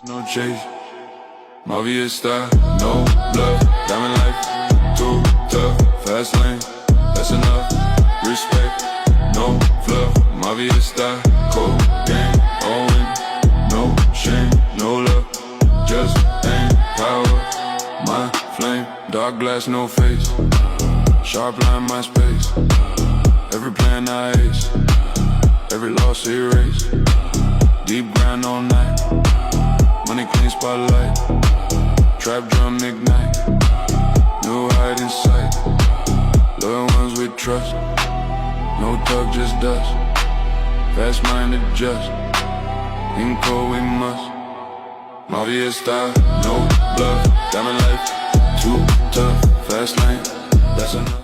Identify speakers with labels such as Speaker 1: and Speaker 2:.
Speaker 1: No chase, Mafia style, no bluff, diamond life, too tough, fast lane, that's enough, respect, no fluff, Mafia style, cold game, Owen, no shame, no love, just aim, power, my flame, dark glass, no face, sharp line, my space, every plan I ace, every loss erase, deep grind all night. Money clean spotlight, trap drum ignite, no hide in sight, loyal ones with trust, no talk just dust, fast minded just, in cold we must, Mafia style, no bluff, diamond life, too tough, fast lane, that's enough.